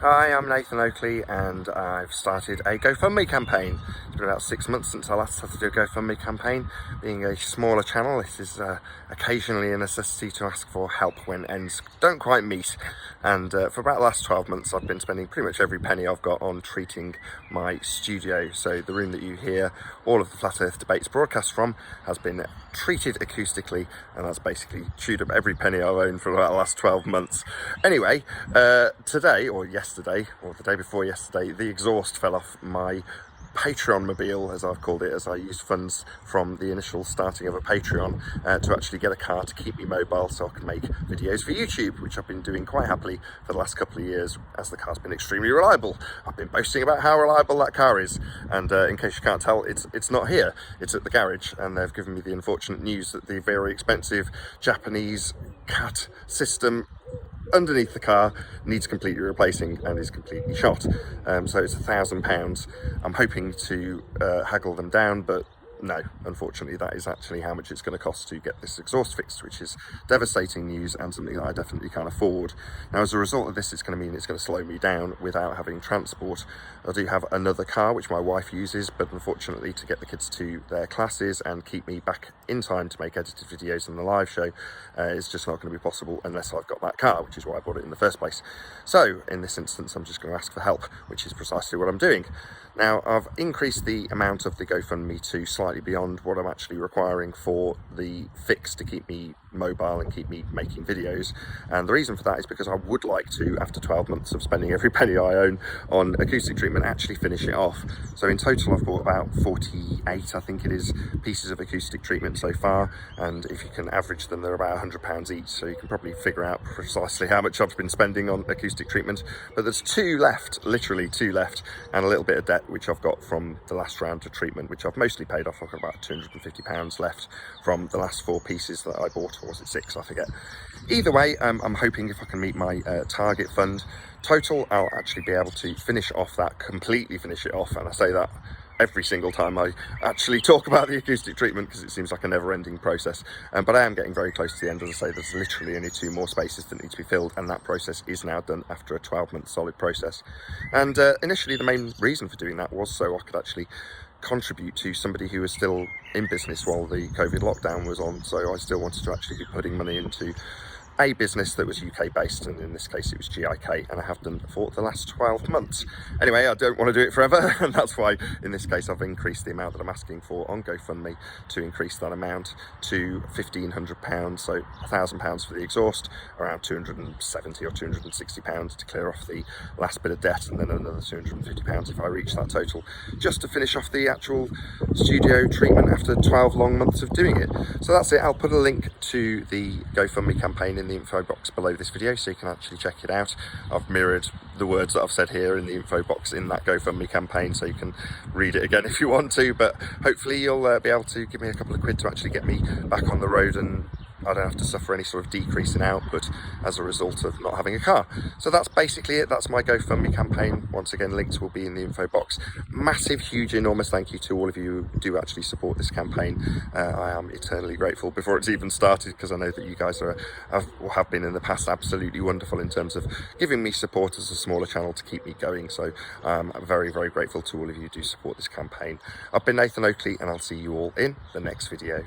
Hi, I'm Nathan Oakley and I've started a GoFundMe campaign. It's been about 6 months since I last had to do a GoFundMe campaign. Being a smaller channel, this is occasionally a necessity to ask for help when ends don't quite meet. And for about the last 12 months I've been spending pretty much every penny I've got on treating my studio. So the room that you hear all of the Flat Earth debates broadcast from has been treated acoustically, and that's basically chewed up every penny I've owned for about the last 12 months. Anyway, today, or yesterday, or the day before yesterday, the exhaust fell off my Patreon mobile, as I've called it, as I used funds from the initial starting of a Patreon to actually get a car to keep me mobile so I can make videos for YouTube, which I've been doing quite happily for the last couple of years, as the car's been extremely reliable. I've been boasting about how reliable that car is, and in case you can't tell, it's not here, it's at the garage, and they've given me the unfortunate news that the very expensive Japanese CAT system underneath the car needs completely replacing and is completely shot. So it's £1,000. I'm hoping to haggle them down, but no, unfortunately that is actually how much it's going to cost to get this exhaust fixed, which is devastating news and something that I definitely can't afford. Now, as a result of this, it's going to mean it's going to slow me down without having transport. I do have another car which my wife uses, but unfortunately to get the kids to their classes and keep me back in time to make edited videos and the live show is just not going to be possible unless I've got that car, which is why I bought it in the first place. So in this instance I'm just going to ask for help, which is precisely what I'm doing. Now, I've increased the amount of the GoFundMe to slightly beyond what I'm actually requiring for the fix to keep me mobile and keep me making videos, and the reason for that is because I would like to, after 12 months of spending every penny I own on acoustic treatment, actually finish it off. So in total I've bought about 48, I think it is, pieces of acoustic treatment so far, and if you can average them, they're about £100 each, so you can probably figure out precisely how much I've been spending on acoustic treatment. But there's two left, literally two left, and a little bit of debt which I've got from the last round of treatment, which I've mostly paid off. I've got about £250 left from the last 4 pieces that I bought, or was it 6, I forget. Either way, I'm hoping if I can meet my target fund total, I'll actually be able to finish off that, completely finish it off, and I say that every single time I actually talk about the acoustic treatment because it seems like a never-ending process, but I am getting very close to the end. As I say, there's literally only 2 more spaces that need to be filled, and that process is now done after a 12-month solid process. And initially the main reason for doing that was so I could actually contribute to somebody who was still in business while the COVID lockdown was on, so I still wanted to actually be putting money into a business that was UK based, and in this case it was GIK, and I have done for the last 12 months. Anyway, I don't want to do it forever, and that's why in this case I've increased the amount that I'm asking for on GoFundMe to increase that amount to £1,500, so £1,000 for the exhaust, around £270 or £260 to clear off the last bit of debt, and then another £250 if I reach that total, just to finish off the actual studio treatment after 12 long months of doing it. So that's it. I'll put a link to the GoFundMe campaign in the info box below this video so you can actually check it out. I've mirrored the words that I've said here in the info box in that GoFundMe campaign, so you can read it again if you want to, but hopefully you'll be able to give me a couple of quid to actually get me back on the road, and I don't have to suffer any sort of decrease in output as a result of not having a car. So that's basically it. That's my GoFundMe campaign. Once again, links will be in the info box. Massive, huge, enormous thank you to all of you who do actually support this campaign. I am eternally grateful before it's even started, because I know that you guys have been in the past absolutely wonderful in terms of giving me support as a smaller channel to keep me going. So I'm very, very grateful to all of you who do support this campaign. I've been Nathan Oakley, and I'll see you all in the next video.